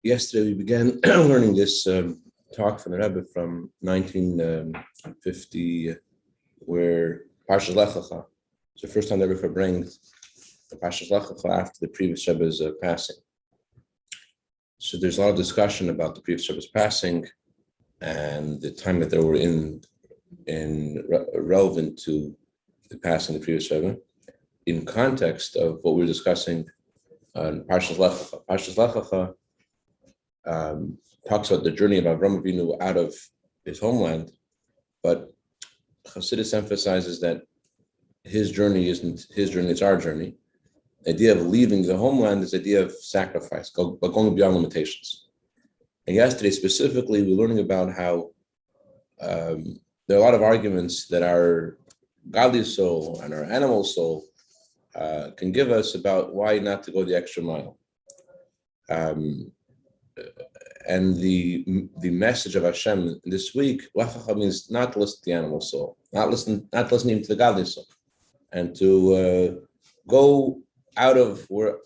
Yesterday we began learning this talk from the Rebbe from 1950, where Parshas Lecha. It's the first time the Rebbe Farbrengen the Parshas Lecha after the previous Rebbe's passing. So there's a lot of discussion about the previous Rebbe's passing and the time that they were in relevant to the passing of the previous Rebbe, in context of what we're discussing on Parshas Lecha. Parshas Lecha talks about the journey of Avram Avinu out of his homeland, but Chassidus emphasizes that his journey isn't his journey, it's our journey. The idea of leaving the homeland is the idea of sacrifice, but going beyond limitations. And yesterday specifically, we're learning about how there are a lot of arguments that our godly soul and our animal soul can give us about why not to go the extra mile. And the message of Hashem this week, Lecha means not to listen to the animal soul, not listening to the godly soul, and to go out of where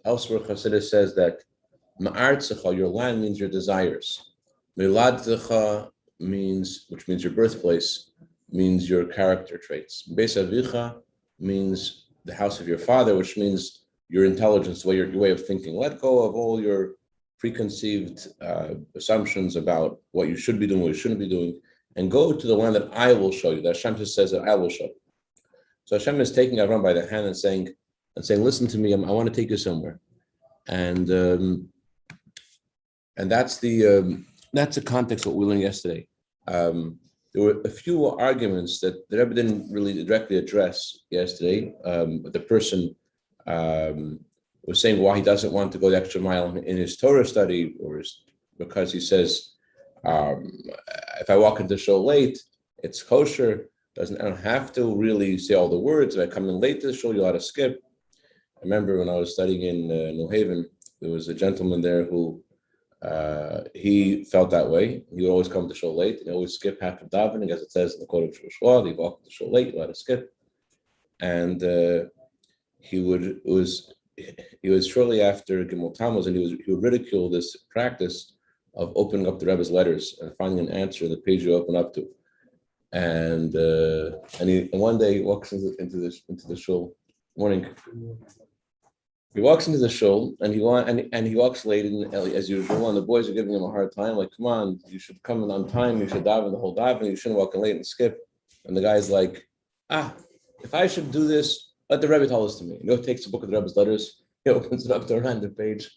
elsewhere Chassidus says that Ma'artzecha, your land, means your desires. Miladzecha which means your birthplace, means your character traits. Beis Avicha means the house of your father, which means your intelligence, your way of thinking. Let go of all your preconceived assumptions about what you should be doing, what you shouldn't be doing, and go to the land that I will show you. That Hashem just says that I will show you. So Hashem is taking Avram by the hand and saying, listen to me, I want to take you somewhere. And that's the context of what we learned yesterday. There were a few arguments that the Rebbe didn't really directly address yesterday, but the person was saying why he doesn't want to go the extra mile in his Torah study, because he says, if I walk into shul late, it's kosher. I don't have to really say all the words. If I come in late to the shul, you'll have to skip. I remember when I was studying in New Haven, there was a gentleman there who he felt that way. He would always come to shul late. He always skip half of davening, as it says in the quote of Shua. He walked to shul late, you'll have to skip. And he was shortly after Gimel Tammuz, and he would ridicule this practice of opening up the Rebbe's letters and finding an answer in the page you open up to. And one day he walks into the shul morning. He walks into the shul and he walks late, and as usual, and the boys are giving him a hard time, like, come on, you should come in on time, you should daven the whole daven, you shouldn't walk in late and skip. And the guy's like, if I should do this, let the Rebbe tell this to me. He takes the book of the Rebbe's letters, he opens it up to a random page.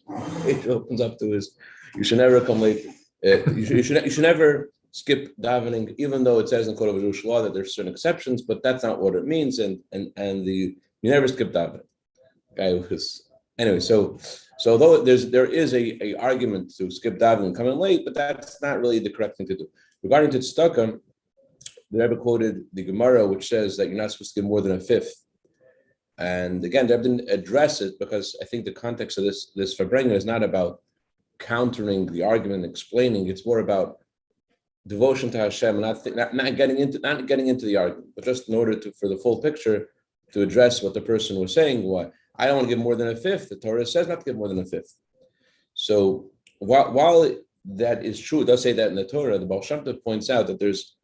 It opens up to his, you should never come late. You should never skip davening, even though it says in Code of Jewish law that there's certain exceptions, but that's not what it means. And you never skip davening. Guy was anyway. So although there is a argument to skip davening and come in late, but that's not really the correct thing to do. Regarding to tzedakah, the Rebbe quoted the Gemara, which says that you're not supposed to give more than a fifth. And again, the Rebbe didn't address it because I think the context of this Farbrengen is not about countering the argument, explaining. It's more about devotion to Hashem, not getting into the argument, but just in order for the full picture to address what the person was saying. Why I don't want to give more than a fifth. The Torah says not to give more than a fifth. So while that is true, it does say that in the Torah, the Baal Shem Tov points out that there's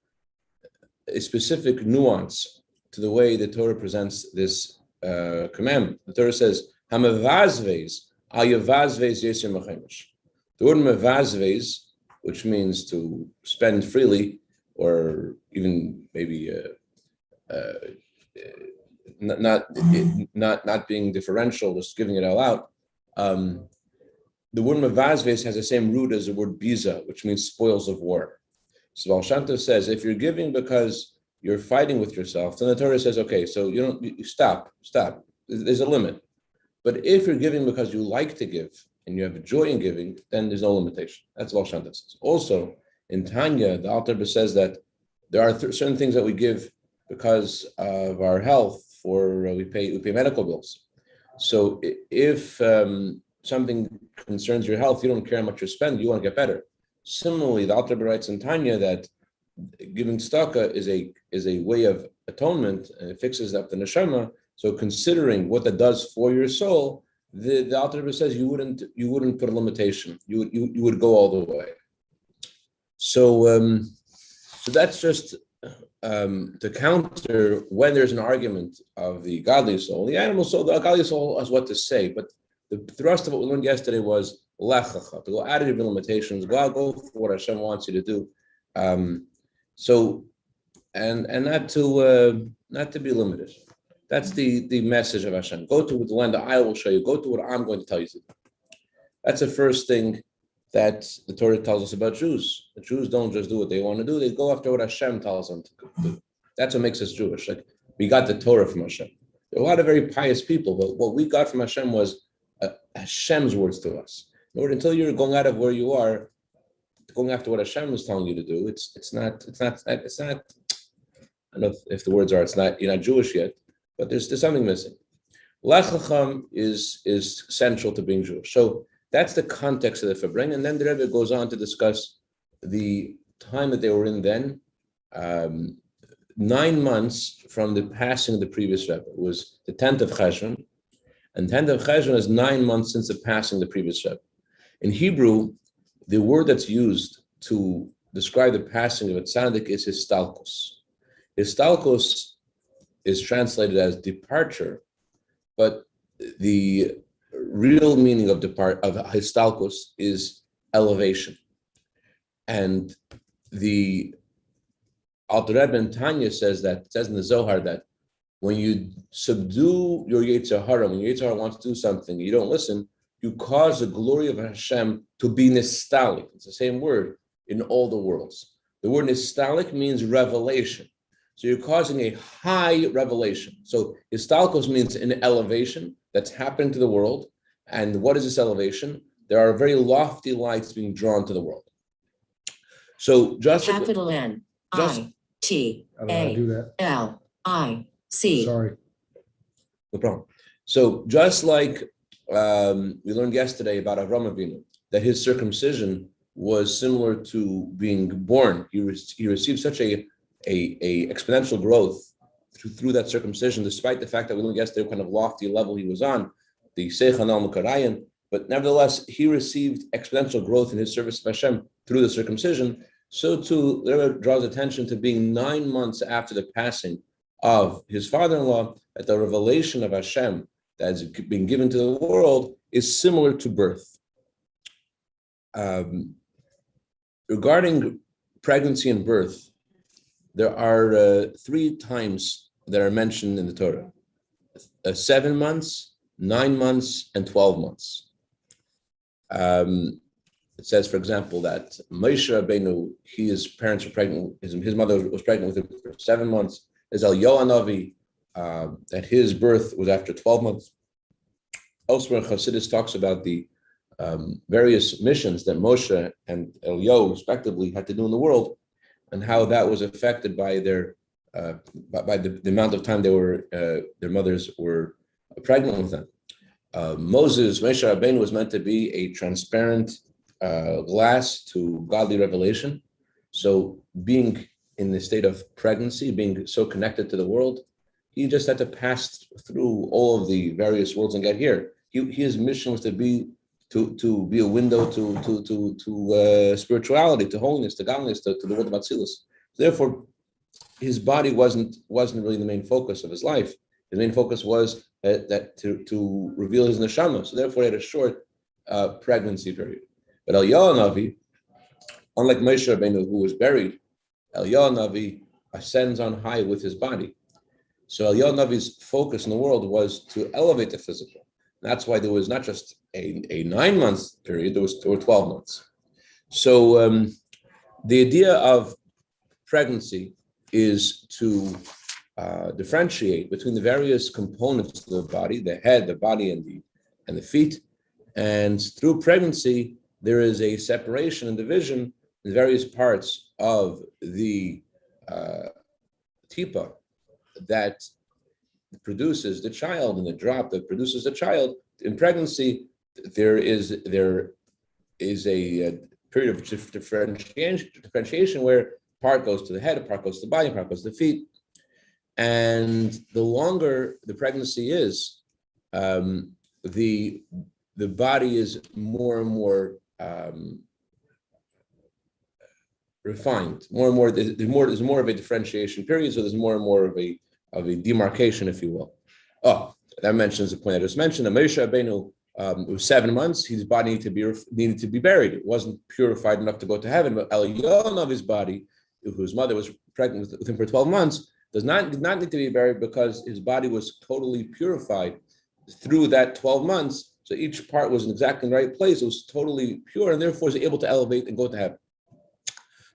a specific nuance to the way the Torah presents this commandment. The Torah says, "Hamavazves al yavazves yesir machemish." The word "mavazves," which means to spend freely, or even maybe not being differential, just giving it all out. The word mavazves has the same root as the word biza, which means spoils of war. So Baal Shem Tov says, if you're giving because you're fighting with yourself, then the Torah says, okay, so you stop. There's a limit. But if you're giving because you like to give and you have a joy in giving, then there's no limitation. That's what Baal Shem Tov says. Also, in Tanya, the Alter Rebbe says that there are certain things that we give because of our health, we pay medical bills. So if something concerns your health, you don't care how much you spend, you want to get better. Similarly, the Alter Rebbe writes in Tanya that giving tzedakah is a way of atonement and it fixes up the neshama. So considering what that does for your soul, the Alter Rebbe says you wouldn't put a limitation. You would go all the way. So that's just to counter when there's an argument of the godly soul. The animal soul, the godly soul has what to say, but the thrust of what we learned yesterday was Lecha, to go out of your limitations, go for what Hashem wants you to do. And not to be limited. That's the message of Hashem. Go to the land that I will show you. Go to what I'm going to tell you to do. That's the first thing that the Torah tells us about Jews. The Jews don't just do what they want to do; they go after what Hashem tells them to do. That's what makes us Jewish. Like we got the Torah from Hashem. There are a lot of very pious people, but what we got from Hashem was Hashem's words to us. Until you're going out of where you are, going after what Hashem is telling you to do, it's not. I don't know if the words are. It's not. You're not Jewish yet, but there's something missing. Lech is central to being Jewish. So that's the context of the Farbrengen, and then the Rebbe goes on to discuss the time that they were in then. 9 months from the passing of the previous Rebbe. It was the 10th of Cheshvan, and 10th of Cheshvan is 9 months since the passing of the previous Rebbe. In Hebrew, the word that's used to describe the passing of a tzaddik is histalkos. Histalkos is translated as departure, but the real meaning of histalkos is elevation. And the Alter Rebbe in Tanya says in the Zohar that when you subdue your Yetzer Hara, when your Yetzer Hara wants to do something, you don't listen, you cause the glory of Hashem to be nistalik. It's the same word in all the worlds. The word nistalik means revelation. So you're causing a high revelation. So histalkos means an elevation that's happening to the world. And what is this elevation? There are very lofty lights being drawn to the world. So just capital N I T A L I C. Sorry. No problem. So just like we learned yesterday about Avraham Avinu, that his circumcision was similar to being born. He received such a exponential growth through that circumcision, despite the fact that we learned yesterday what kind of lofty level he was on, the Seichan al Mukarayan, but nevertheless, he received exponential growth in his service of Hashem through the circumcision. So too, the Rebbe draws attention to being 9 months after the passing of his father-in-law, that the revelation of Hashem that's been given to the world is similar to birth. Regarding pregnancy and birth, there are 3 times that are mentioned in the Torah: 7 months, 9 months, and 12 months. It says, for example, that Moshe Rabbeinu, his parents were pregnant, his mother was pregnant with him for 7 months. There's Eliyahu Hanavi, that his birth was after 12 months. Elsewhere, Chassidus talks about the various missions that Moshe and Eliyahu, respectively, had to do in the world, and how that was affected by their by the amount of time their mothers were pregnant with them. Moshe Rabbeinu was meant to be a transparent glass to godly revelation. So being in the state of pregnancy, being so connected to the world, he just had to pass through all of the various worlds and get here. His mission was to be a window to spirituality, to holiness, to godliness, to the world of Atzilus. Therefore, his body wasn't really the main focus of his life. His main focus was that to reveal his neshama. So therefore, he had a short pregnancy period. But Eliyahu Hanavi, unlike Moshe Rabbeinu, who was buried, Eliyahu Hanavi ascends on high with his body. So Eliyahu Hanavi's focus in the world was to elevate the physical. That's why there was not just a 9 month period, there were 12 months. So the idea of pregnancy is to differentiate between the various components of the body, the head, the body, and the feet. And through pregnancy, there is a separation and division in various parts of the tipa that produces the child, and the drop that produces the child. In pregnancy, there is a period of differentiation where part goes to the head, part goes to the body, part goes to the feet. And the longer the pregnancy is, the body is more and more refined, more and more. There's more of a differentiation period, so there's more and more of a demarcation, if you will. Oh, that mentions the point I just mentioned. The Moshe Rabbeinu, it was 7 months. His body needed to be buried. It wasn't purified enough to go to heaven. But Elyon of his body, whose mother was pregnant with him for 12 months, did not need to be buried because his body was totally purified through that 12 months. So each part was in exactly the right place. It was totally pure, and therefore was able to elevate and go to heaven.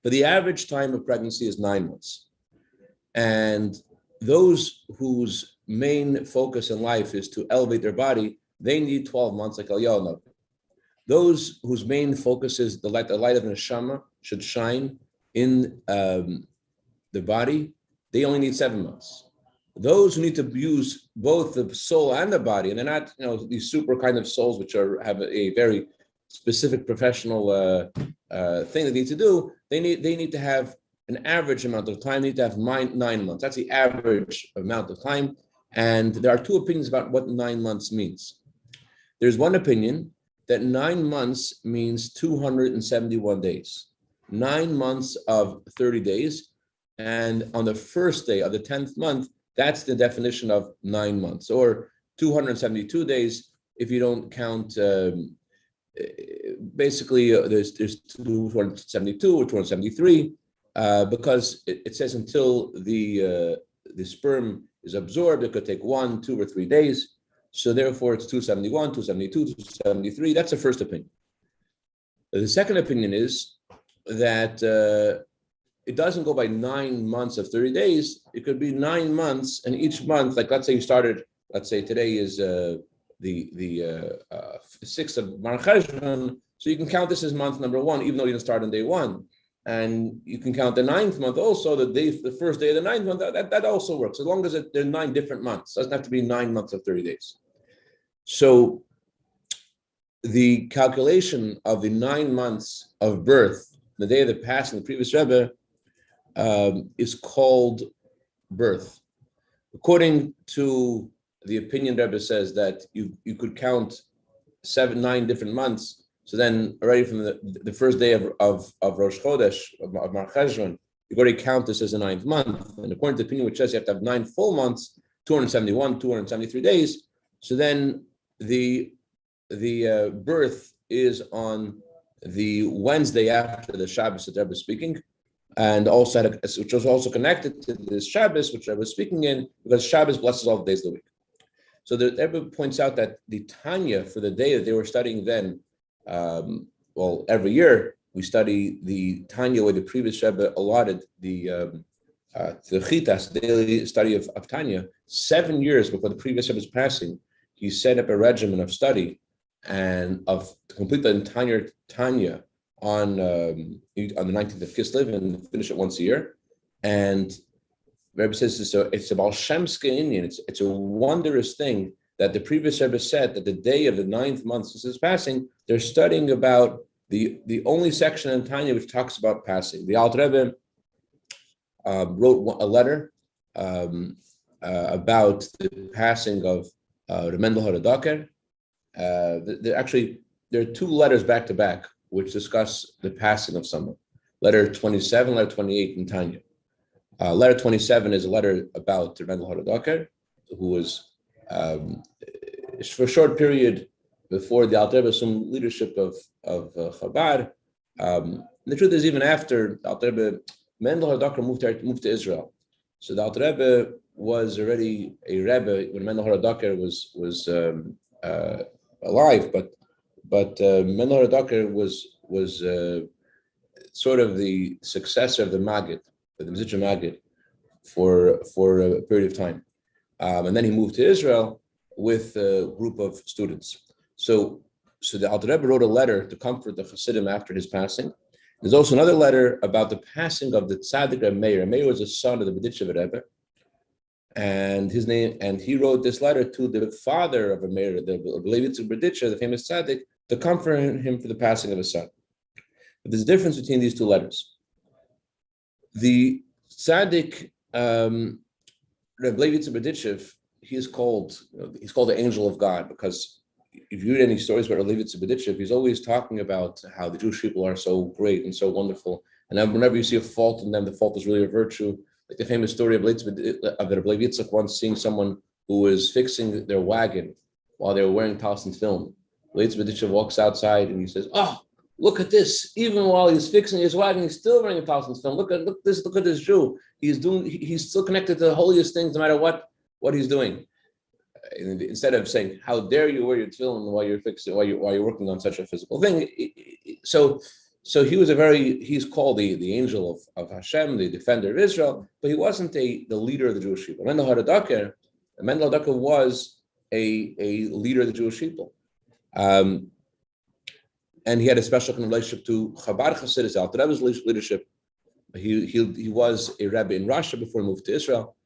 But the average time of pregnancy is 9 months. And those whose main focus in life is to elevate their body, they need 12 months, like Elyon. Those whose main focus is the light of the neshama should shine in the body, they only need 7 months. Those who need to use both the soul and the body, and they're not, these super kind of souls which have a very specific professional thing they need to do, they need to have an average amount of time. They need to have 9 months. That's the average amount of time. And there are two opinions about what 9 months means. There's one opinion that 9 months means 271 days. 9 months of 30 days. And on the first day of the 10th month, that's the definition of 9 months, or 272 days if you don't count. Basically, there's 272 or 273 because it says until the sperm is absorbed, it could take 1, 2, or 3 days. So therefore, it's 271, 272, 273. That's the first opinion. The second opinion is that it doesn't go by 9 months of 30 days. It could be 9 months, and each month, like let's say you started, let's say today is the 6th of Parshas, so you can count this as month number 1, even though you didn't start on day 1. And you can count the 9th month also, the first day of the 9th month, that also works, as long as there are 9 different months. It doesn't have to be 9 months of 30 days. So the calculation of the 9 months of birth, the day of the passing, the previous Rebbe, is called birth. According to the opinion, Rebbe says that you could count 7, 9 different months. So then already from the first day of Rosh Chodesh, of Mar Cheshvan, you already count this as the 9th month. And according to the opinion which says you have to have 9 full months, 271, 273 days. So then the birth is on the Wednesday after the Shabbos that Rebbe is speaking, and also which was also connected to this Shabbos, which I was speaking in, because Shabbos blesses all the days of the week. So the Rebbe points out that the Tanya for the day that they were studying then, every year we study the Tanya where the previous Rebbe allotted the Chitas, the daily study of Tanya. 7 years before the previous Rebbe's passing, he set up a regimen of study and to complete the entire Tanya on the 19th of Kislev and finish it once a year. And Rebbe says it's a Baal Shemske Indian. It's a wondrous thing that the previous Rebbe said that the day of the 9th month since his passing, they're studying about the only section in Tanya which talks about passing. The Alter Rebbe wrote a letter about the passing of Mendel Haradoker. There are 2 letters back to back which discuss the passing of someone. Letter 27, letter 28 in Tanya. Letter 27 is a letter about Mendel Haradoker, who was for a short period before the Alter Rebbe assumed leadership of Chabad. The truth is, even after the Alter Rebbe, Mendel Haradoker moved to Israel. So the Alter Rebbe was already a Rebbe when Mendel Haradoker was alive, but Mendel Haradoker was sort of the successor of the Maggid, the Mizitcha Maggid, for a period of time. And then he moved to Israel with a group of students. So the Alter Rebbe wrote a letter to comfort the Hasidim after his passing. There's also another letter about the passing of the Tzaddik Reb Meir. Meir was a son of the Berditchever Rebbe, and he wrote this letter to the father of Meir, the Levitzer Berditcher, the famous Tzaddik, to comfort him for the passing of his son. But there's a difference between these 2 letters. The Tzaddik Reb Levi Tzibeditchev, he's called the angel of God, because if you read any stories about Reb Levi Tzibeditchev, he's always talking about how the Jewish people are so great and so wonderful. And then whenever you see a fault in them, the fault is really a virtue. Like the famous story of Reb Levi Yitzchak once seeing someone who was fixing their wagon while they were wearing Talson's film. Reb Levi Tzibeditchev walks outside and he says, "Oh, look at this! Even while he's fixing his wagon, he's still wearing a Talson's film. Look at this Jew. He's still connected to the holiest things, no matter what he's doing." And instead of saying, "How dare you wear your tefillin while you're working on such a physical thing?" So he's called the angel of Hashem, the defender of Israel, but he wasn't the leader of the Jewish people. Mendel Hadaker was a leader of the Jewish people. And he had a special kind of relationship to Chabad Hasidus, Alter Rebbe's leadership. He was a Rebbe in Russia before he moved to Israel.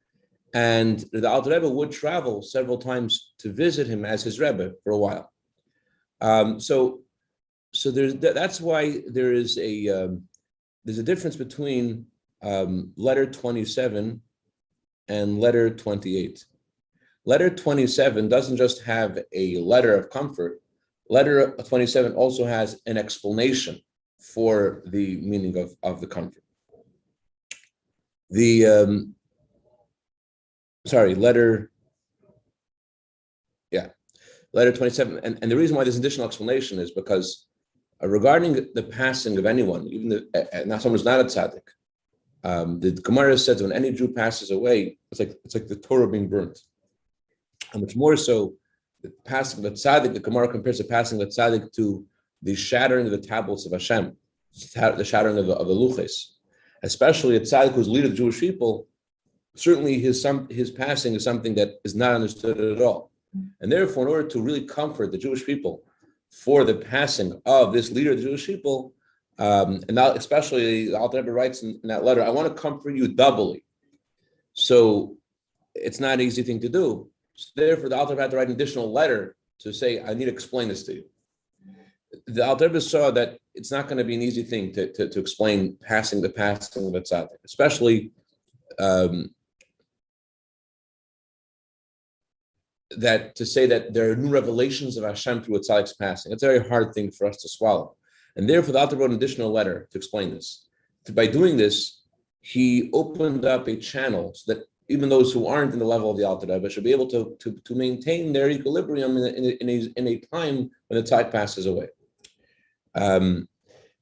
And the Alter Rebbe would travel several times to visit him as his Rebbe for a while. So that's why there's a difference between letter 27 and letter 28. Letter 27 doesn't just have a letter of comfort. Letter 27 also has an explanation for the meaning of the comfort. Letter 27. And the reason why there's additional explanation is because regarding the passing of anyone, even now someone who's not a tzaddik, the Gemara says when any Jew passes away, it's like the Torah being burnt. And much more so, the passing of the tzaddik, the Gemara compares the passing of the tzaddik to the shattering of the tablets of Hashem, the shattering of the luches. Especially a tzaddik who's leader of the Jewish people, certainly his passing is something that is not understood at all. And therefore, in order to really comfort the Jewish people for the passing of this leader of the Jewish people, and now especially the Alter Rebbe writes in that letter, "I want to comfort you doubly." So it's not an easy thing to do. So therefore, the Alter Rebbe had to write an additional letter to say, "I need to explain this to you." The Alter Rebbe saw that it's not going to be an easy thing to explain the passing of a tzaddik, especially that to say that there are new revelations of Hashem through a tzaddik's passing. It's a very hard thing for us to swallow. And therefore, the Alter wrote an additional letter to explain this. By doing this, he opened up a channel so that even those who aren't in the level of the Alter Rebbe should be able to maintain their equilibrium in a time when the tzaddik passes away.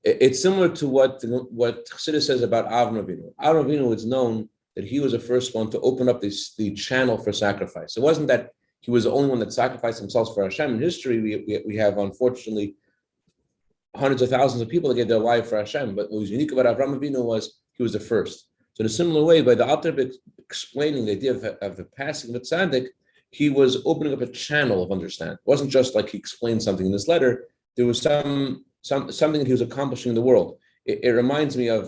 It's similar to what Chassidus says about Avram Avinu. Avram Avinu is known that he was the first one to open up the channel for sacrifice. It wasn't that he was the only one that sacrificed themselves for Hashem. In history, we have, unfortunately, hundreds of thousands of people that gave their life for Hashem. But what was unique about Avram Avinu was he was the first. So in a similar way, by the Alter Rebbe explaining the idea of the passing of the tzaddik, he was opening up a channel of understanding. It wasn't just like he explained something in this letter. There was something that he was accomplishing in the world. It reminds me of,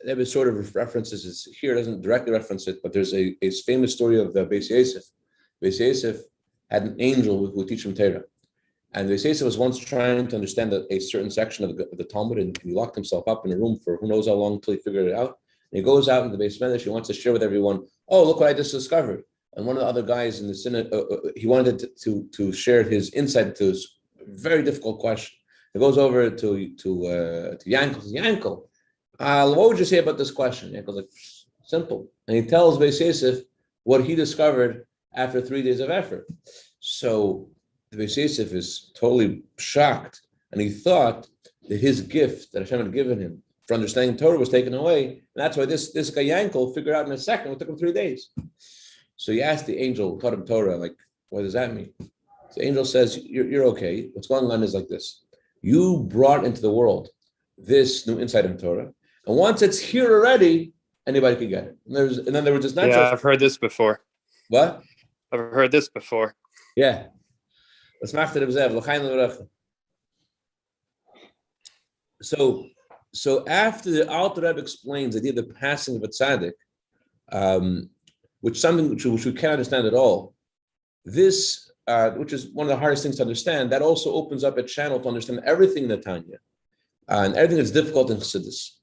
there was sort of references here, it doesn't directly reference it, but there's a famous story of the Beis Yosef. Beis Yosef had an angel who would teach him Torah. And Beis Yosef was once trying to understand a certain section of the Talmud, and he locked himself up in a room for who knows how long until he figured it out. And he goes out into the Beis Medrash, he wants to share with everyone, "Oh, look what I just discovered." And one of the other guys in the synod, he wanted to share his insight to this very difficult question. He goes over to Yankel. Says, "Yankel, what would you say about this question?" Yankel's like, "Simple." And he tells Beis Yosef what he discovered after 3 days of effort. So the Beis Yosef is totally shocked, and he thought that his gift that Hashem had given him for understanding Torah was taken away, and that's why this guy Yankel figured out in a second. It took him 3 days. So he asked the angel who taught him Torah, like, "What does that mean?" So the angel says, "You're okay. What's going on is like this. You brought into the world this new insight in Torah, and once it's here already, anybody can get it." In other words, it's not just... I've heard this before. What? I've heard this before. Yeah. So after the Alter Rebbe explains the idea of the passing of a tzaddik, which we can't understand at all, this, which is one of the hardest things to understand, that also opens up a channel to understand everything in the Tanya, and everything that's difficult in Chassidus.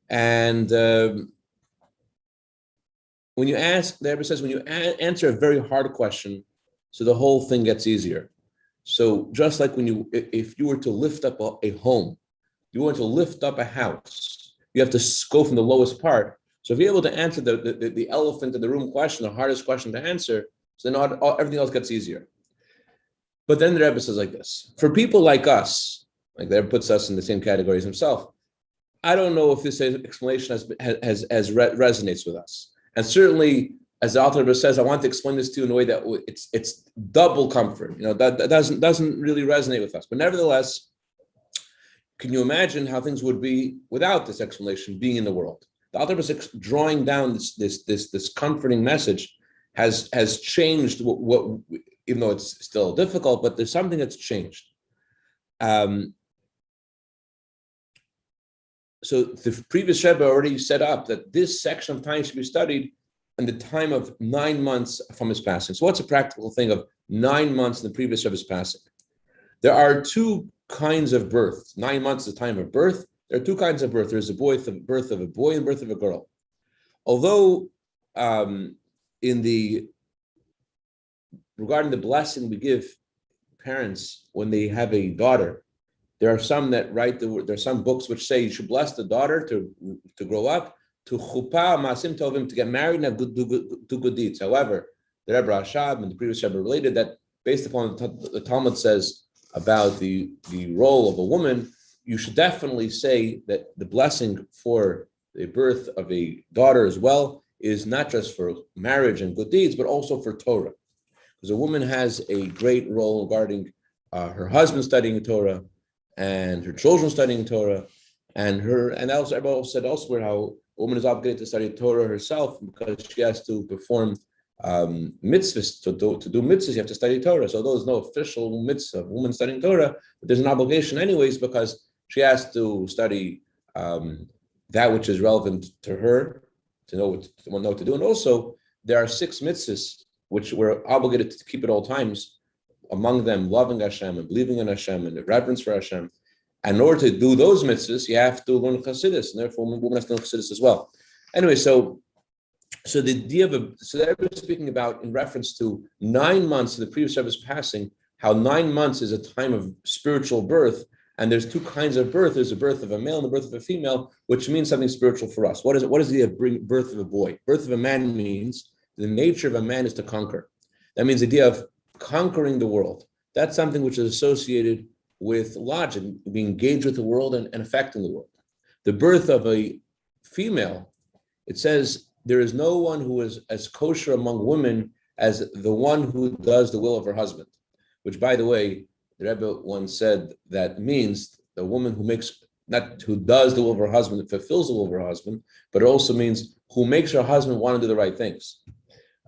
And when you ask, the Rebbe says, when you answer a very hard question, so the whole thing gets easier. So just like if you were to lift up a home, you want to lift up a house, you have to go from the lowest part. So if you're able to answer the elephant in the room question, the hardest question to answer, so then everything else gets easier. But then the Rebbe says like this: for people like us, like the Rebbe puts us in the same category as himself, I don't know if this explanation resonates with us. And certainly, as the author says, I want to explain this to you in a way that it's double comfort. That doesn't really resonate with us. But nevertheless, can you imagine how things would be without this explanation being in the world? The author is drawing down this comforting message has changed what even though it's still difficult, but there's something that's changed. So the previous Rebbe already set up that this section of time should be studied in the time of 9 months from his passing. So what's a practical thing of 9 months in the previous Rebbe's passing? There are two kinds of birth. 9 months is the time of birth. There are two kinds of birth. There's the birth of a boy and birth of a girl. Although regarding the blessing we give parents when they have a daughter, there are some that there are some books which say you should bless the daughter to grow up, to chuppah, masim tovim, to get married and do good deeds. However, the Rebbe Rashab and the previous Rebbe related that based upon the Talmud says about the role of a woman, you should definitely say that the blessing for the birth of a daughter as well is not just for marriage and good deeds, but also for Torah. Because a woman has a great role regarding her husband studying Torah and her children studying Torah, and also everybody said elsewhere how a woman is obligated to study Torah herself because she has to perform mitzvahs. To do mitzvahs, you have to study Torah. So there's no official mitzvah of woman studying Torah, but there's an obligation anyways because she has to study that which is relevant to her to know what to do. And also, there are 6 mitzvahs which we're obligated to keep at all times. Among them, loving Hashem and believing in Hashem and the reverence for Hashem. And in order to do those mitzvahs, you have to learn Chassidus, and therefore women have to learn Chassidus as well. Anyway, so the idea so that we're speaking about in reference to 9 months of the previous Rebbe's passing, how 9 months is a time of spiritual birth, and there's 2 kinds of birth. There's the birth of a male and the birth of a female, which means something spiritual for us. What is the birth of a boy? Birth of a man means the nature of a man is to conquer. That means the idea of conquering the world. That's something which is associated with logic, being engaged with the world and affecting the world. The birth of a female, it says there is no one who is as kosher among women as the one who does the will of her husband, which, by the way, the Rebbe once said that means the woman who does the will of her husband, fulfills the will of her husband, but it also means who makes her husband want to do the right things.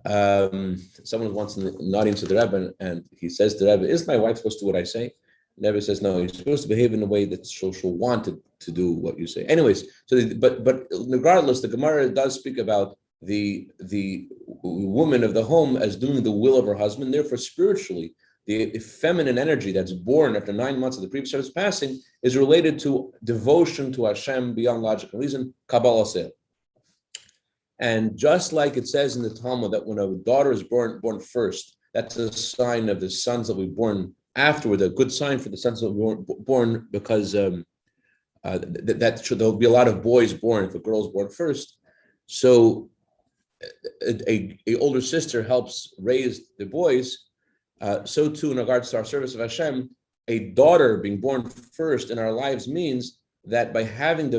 Someone was once in the audience of the Rebbe, and he says to the Rebbe, "Is my wife supposed to do what I say?" The Rebbe says, "No, you're supposed to behave in a way that she'll want to do what you say." Anyways, but regardless, the Gemara does speak about the woman of the home as doing the will of her husband. Therefore, spiritually, the feminine energy that's born after 9 months of the previous Rebbe's passing is related to devotion to Hashem beyond logic and reason, Kabbalah Seh. And just like it says in the Talmud that when a daughter is born first, that's a sign of the sons that will be born afterward, a good sign for the sons that will be born because there'll be a lot of boys born if a girl is born first. So a older sister helps raise the boys. So too in regards to our service of Hashem, a daughter being born first in our lives means that by having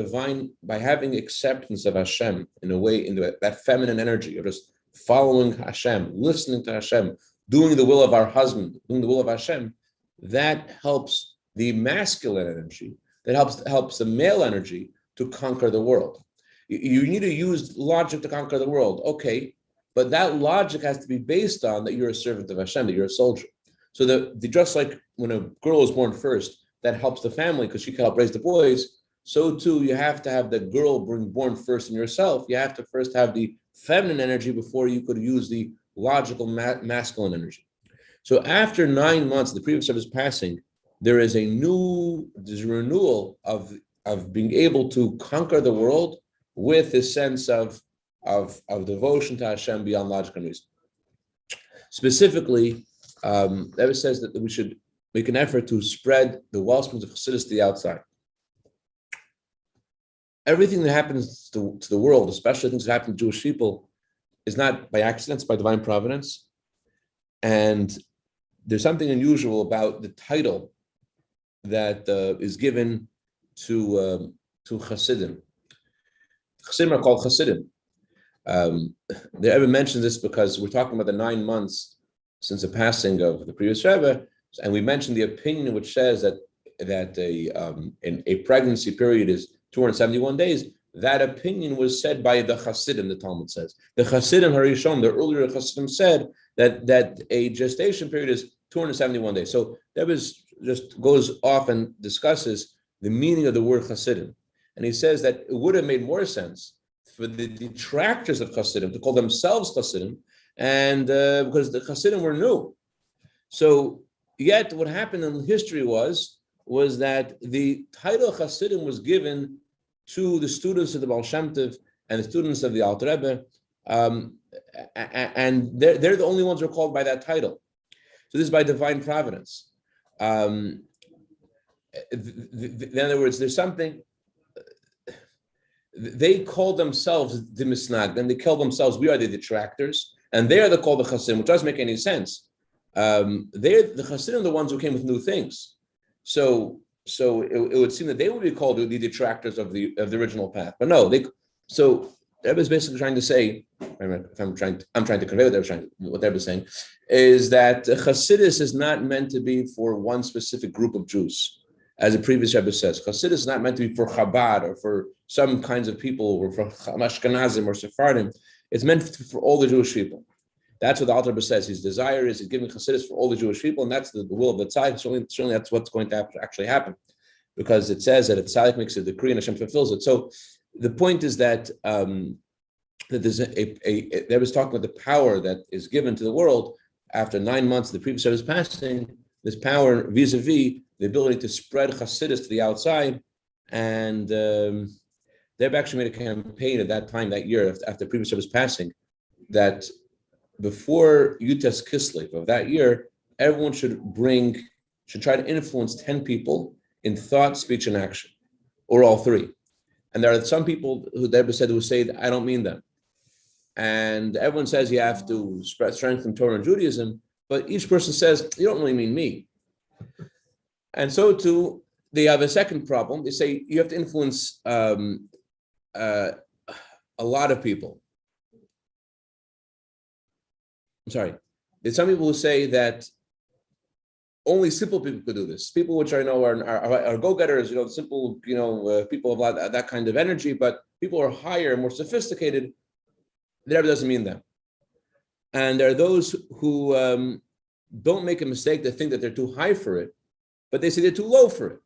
acceptance of Hashem in a way, that feminine energy of just following Hashem, listening to Hashem, doing the will of our husband, doing the will of Hashem, that helps the masculine energy, that helps the male energy to conquer the world. You need to use logic to conquer the world, okay, but that logic has to be based on that you're a servant of Hashem, that you're a soldier. So just like when a girl is born first, that helps the family because she can help raise the boys. So too, you have to have the girl born first in yourself. You have to first have the feminine energy before you could use the logical masculine energy. So after 9 months, the previous Rebbe's passing, there is a renewal of being able to conquer the world with a sense of of devotion to Hashem beyond logical reason. Specifically, the Rebbe says that we should make an effort to spread the wellsprings of Chassidus to the outside. Everything that happens to the world, especially things that happen to Jewish people, is not by accident, it's by divine providence. And there's something unusual about the title that is given to Chassidim. Chassidim are called Chassidim. The Rebbe mentions this because we're talking about the 9 months since the passing of the previous Rebbe, and we mentioned the opinion which says that a pregnancy period is 271 days. That opinion was said by the Chassidim, the Talmud says. The Chassidim Harishon, the earlier Chassidim, said that a gestation period is 271 days. So that just goes off and discusses the meaning of the word Chassidim. And he says that it would have made more sense for the detractors of Chassidim to call themselves Chassidim, and because the Chassidim were new. So yet what happened in history was that the title Chassidim was given to the students of the Baal Shem Tov and the students of the Alter Rebbe, and they're the only ones who are called by that title. So this is by divine providence. In other words, there's something. They call themselves the Misnag, then they call themselves, we are the detractors, and they are called the Chassidim, which doesn't make any sense. The Chassidim are the ones who came with new things. So it would seem that they would be called the detractors of the original path. But no, so Rebbe is basically trying to say, I'm trying to convey what Rebbe is saying, is that Chassidus is not meant to be for one specific group of Jews. As the previous Rebbe says, Chassidus is not meant to be for Chabad or for some kinds of people or for Ashkenazim or Sephardim. It's meant for all the Jewish people. That's what the Alter Rebbe says. His desire is giving Chassidus for all the Jewish people, and that's the will of the Tzaddik. Certainly that's what's going to actually happen, because it says that a Tzaddik makes a decree and Hashem fulfills it. So the point is that that there's there was talking about the power that is given to the world after 9 months of the previous Rebbe's passing. This power vis-a-vis the ability to spread Chassidus to the outside, and they've actually made a campaign at that time, that year, after the previous Rebbe's passing, that before Yutas Kislev of that year, everyone should try to influence 10 people in thought, speech, and action, or all three. And there are some people who the Rebbe said who say that I don't mean them. And everyone says you have to strengthen Torah and Judaism, but each person says, you don't really mean me. And so too, they have a second problem. They say you have to influence a lot of people. I'm sorry. There's some people who say that only simple people could do this. People which are go-getters, simple, people of that kind of energy, but people who are higher, more sophisticated, the Rebbe doesn't mean them. And there are those who don't make a mistake that think that they're too high for it, but they say they're too low for it.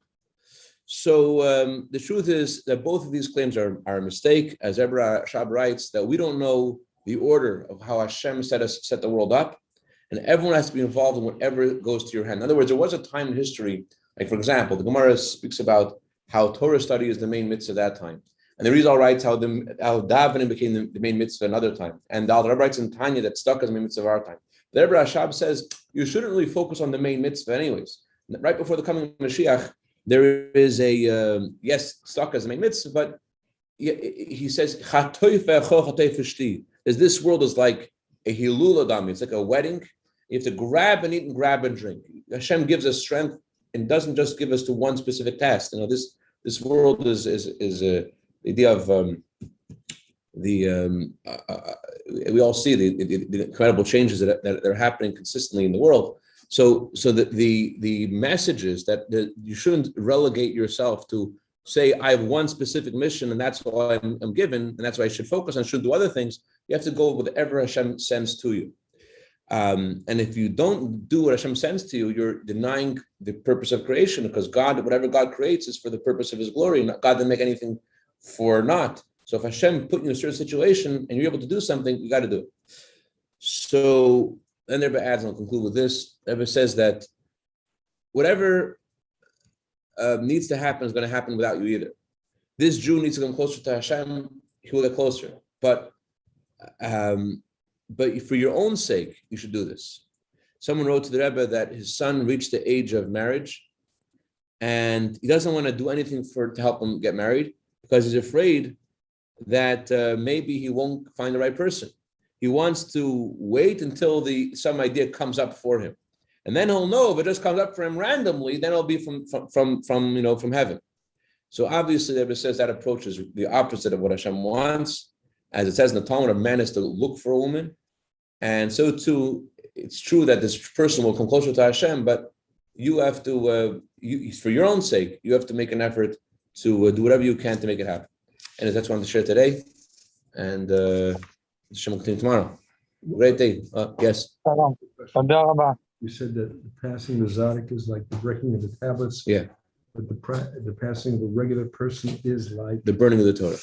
So the truth is that both of these claims are a mistake. As Rebbe Rashab writes, that we don't know the order of how Hashem set the world up, and everyone has to be involved in whatever goes to your hand. In other words, there was a time in history, like for example, the Gemara speaks about how Torah study is the main mitzvah at that time. And the Rizal writes how davening became the main mitzvah another time. And the Alter Rebbe writes in Tanya that stuck as the main mitzvah of our time. The Rebbe Rashab says you shouldn't really focus on the main mitzvah anyways. Right before the coming of Mashiach, there is stuck as the main mitzvah, but he says, this world is like a hilul adam, it's like a wedding. You have to grab and eat and grab and drink. Hashem gives us strength and doesn't just give us to one specific task. This world is the idea of we all see the incredible changes that are happening consistently in the world. So the message is that you shouldn't relegate yourself to say, I have one specific mission and that's all I'm given, and that's why I should focus on, shouldn't do other things. You have to go with whatever Hashem sends to you. And if you don't do what Hashem sends to you, you're denying the purpose of creation, because whatever God creates is for the purpose of His glory. God didn't make anything for naught. So if Hashem put you in a certain situation and you're able to do something, you got to do it. So then the Rebbe adds, and I'll conclude with this. The Rebbe says that whatever needs to happen is going to happen without you either. This Jew needs to come closer to Hashem, he will get closer. But But for your own sake, you should do this. Someone wrote to the Rebbe that his son reached the age of marriage, and he doesn't want to do anything to help him get married because he's afraid that maybe he won't find the right person. He wants to wait until some idea comes up for him, and then he'll know if it just comes up for him randomly. Then it'll be from heaven. So obviously, the Rebbe says that approach is the opposite of what Hashem wants. As it says in the Talmud, a man is to look for a woman, and so too, it's true that this person will come closer to Hashem, but you have to, for your own sake, you have to make an effort to do whatever you can to make it happen. And that's what I want to share today, and Hashem will continue tomorrow. Great day. Yes. You said that the passing of the Zadok is like the breaking of the tablets. Yeah. But the passing of a regular person is like the burning of the Torah.